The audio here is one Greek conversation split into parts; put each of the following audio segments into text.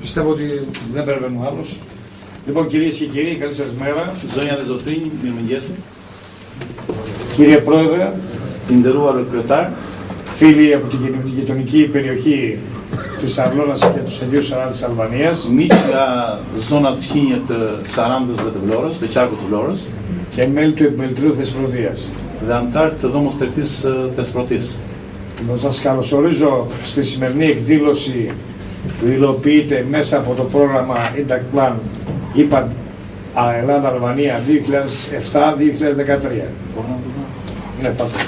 Πιστεύω ότι δεν περιμένουμε άλλους. Λοιπόν, κυρίες και κύριοι, καλή σας μέρα. Zonja dhe zotrinj, mirëmëngjes. Κύριε Πρόεδρε, I nderuar kryetar, φίλοι από την γειτονική περιοχή της Αυλώνας και του Αγίου Σαράντη της Αλβανίας miq nga zonat fqinje të Sarandës dhe të Vlorës, të qarkut të Vlorës, και μέλη του Επιμελητηρίου Θεσπρωτείας. dhe antar të dhomës tregtisë Thesprotisë. Να σας καλωσορίζω στη σημερινή εκδήλωση που υλοποιείται μέσα από το πρόγραμμα Impact Plan IPA Ελλάδα-Αλβανία 2007-2013. Ναι, πάτε.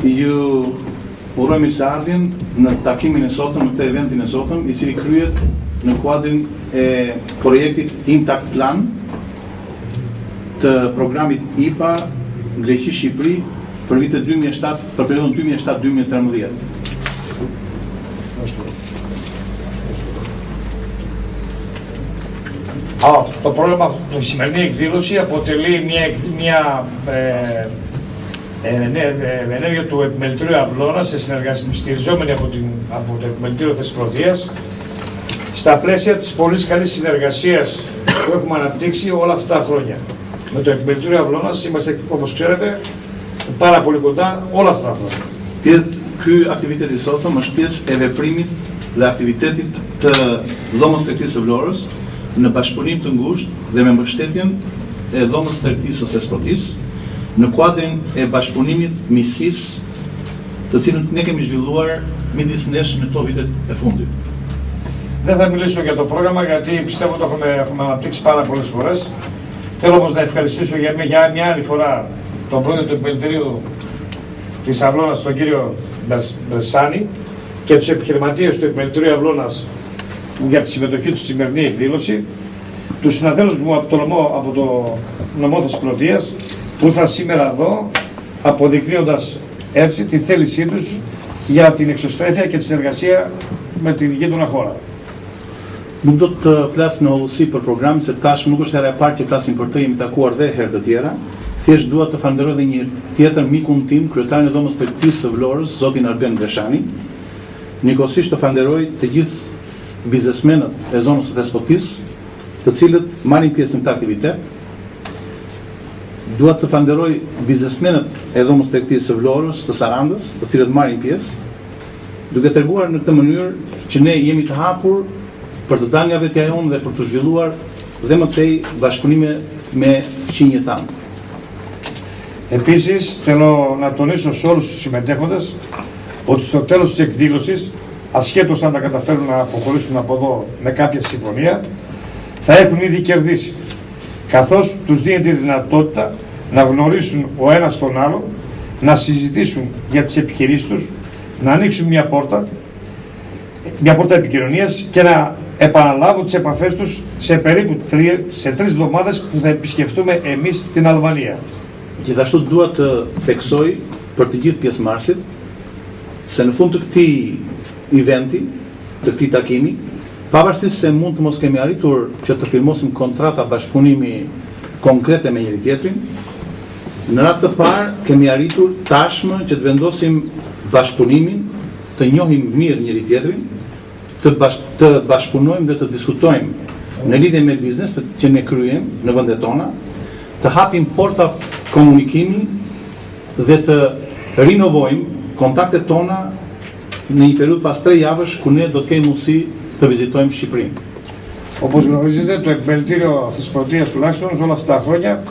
Ju urojmë mirëseardhjen në takimin e sotëm, në këtë eventin e sotëm, i cili kryhet në kuadrin e projektit Impact Plan të programit IPA Greqi-Shqipëri për vitet 2007, për periudhën 2007-2013. Το πρόγραμμα, η σημερινή εκδήλωση αποτελεί μια ενέργεια του Επιμελητηρίου Αυλώνας σε συνεργασία στηριζόμενη από το Επιμελητήριο Θεσπρωτείας στα πλαίσια της πολύ καλής συνεργασίας που έχουμε αναπτύξει όλα αυτά τα χρόνια. Με το Επιμελητήριο Αυλώνας είμαστε, όπως ξέρετε, πάρα πολύ κοντά όλα αυτά τα χρόνια. Ky aktiviteti i sotëm është pjesë e veprimit dhe aktivitetit të dhomës tregtisë së Vlorës në bashkëpunim të ngushtë dhe me mbështetjen e dhomës tregtisë së Thesprotisë në kuadrin e bashkëpunimit miqësisë të cilën ne kemi zhvilluar midis nesh në këto vitet e fundit. Δεν θα μιλήσω για το πρόγραμμα γιατί πιστεύω ότι έχουμε αναπτύξει πάρα πολλές φορές. Θέλω όμως να ευχαριστήσω για μια άλλη φορά τον πρόεδρο του Επιμελητηρίου της Αυλώνας, τον κύριο Μπρεσάνη, και τους επιχειρηματίες του Επιμελητηρίου Αυλώνας για τη συμμετοχή τους στη σημερινή εκδήλωση, τους συναδέλφους μου από το νομό Θεσπρωτείας που ήρθαν σήμερα εδώ αποδεικνύοντας έτσι τη θέλησή τους για την εξωστρέφεια και τη συνεργασία με την γείτονα χώρα. Nuk do të flas në hollësi për programin, se tash nuk është hera e parë që flasim për të, jemi takuar dhe herë të tjera. Thjesht dua të falenderoj edhe një herë tjetër mikun tim, kryetarin e dhomës tregtisë së Vlorës, zotin Arben Breshani. Njëkohësisht të falenderoj të gjithë biznesmenët e zonës së Thesprotisë, të cilët marrin pjesë në këtë aktivitet. Dua të falenderoj biznesmenët e dhomës tregtisë së Vlorës, të Sarandës, të cilët marrin pjesë, duke treguar në këtë mënyrë që ne jemi të hapur për të dalë nga vetja jonë dhe për të zhvilluar dhe më tej bashkëpunime με qinjet tanë. Επίσης, θέλω να τονίσω σε όλους τους συμμετέχοντες ότι στο τέλος της εκδήλωσης, ασχέτως αν τα καταφέρουν να αποχωρήσουν από εδώ με κάποια συμφωνία, θα έχουν ήδη κερδίσει. Καθώς τους δίνεται η δυνατότητα να γνωρίσουν ο ένας τον άλλο, να συζητήσουν για τις επιχειρήσεις τους, να ανοίξουν μια πόρτα επικοινωνίας και να επαναλάβουν τις επαφές τους σε περίπου 3 εβδομάδες που θα επισκεφτούμε εμείς την Αλβανία. Gjithashtu dua të theksoj për të gjithë pjesëmarrësit se në fund të këtij eventi, të këtij takimi, pavarësisht se mund të mos kemi arritur që të firmosim kontrata bashkëpunimi konkrete me njëri tjetrin, në rast të parë kemi arritur tashmë që të vendosim bashkëpunimin, të njohim mirë njëri tjetrin, të bashkëpunojmë dhe të diskutojmë në lidhje me biznes që ne kryejmë në vendet tona, të hapim porta komunikimi dhe të rinovojmë kontaktet tona në një periudhë pas 3 javësh ku ne do të kemi mundësi të vizitojmë Shqipërinë. Όπως γνωρίζετε, το Επιμελητήριο Θεσπρωτείας τουλάχιστον όλα αυτά τα χρόνια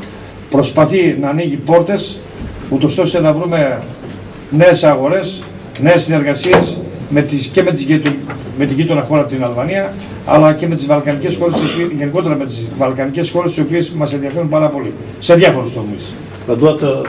προσπαθεί να ανοίγει πόρτες ούτως ώστε να βρούμε νέες αγορές, νέες συνεργασίες με την γείτονα χώρα την Αλβανία, αλλά και με τις βαλκανικές χώρες, γενικότερα με τις βαλκανικές χώρες, τις οποίες μας ενδιαφέρουν πάρα πολύ, σε διάφορους τομείς.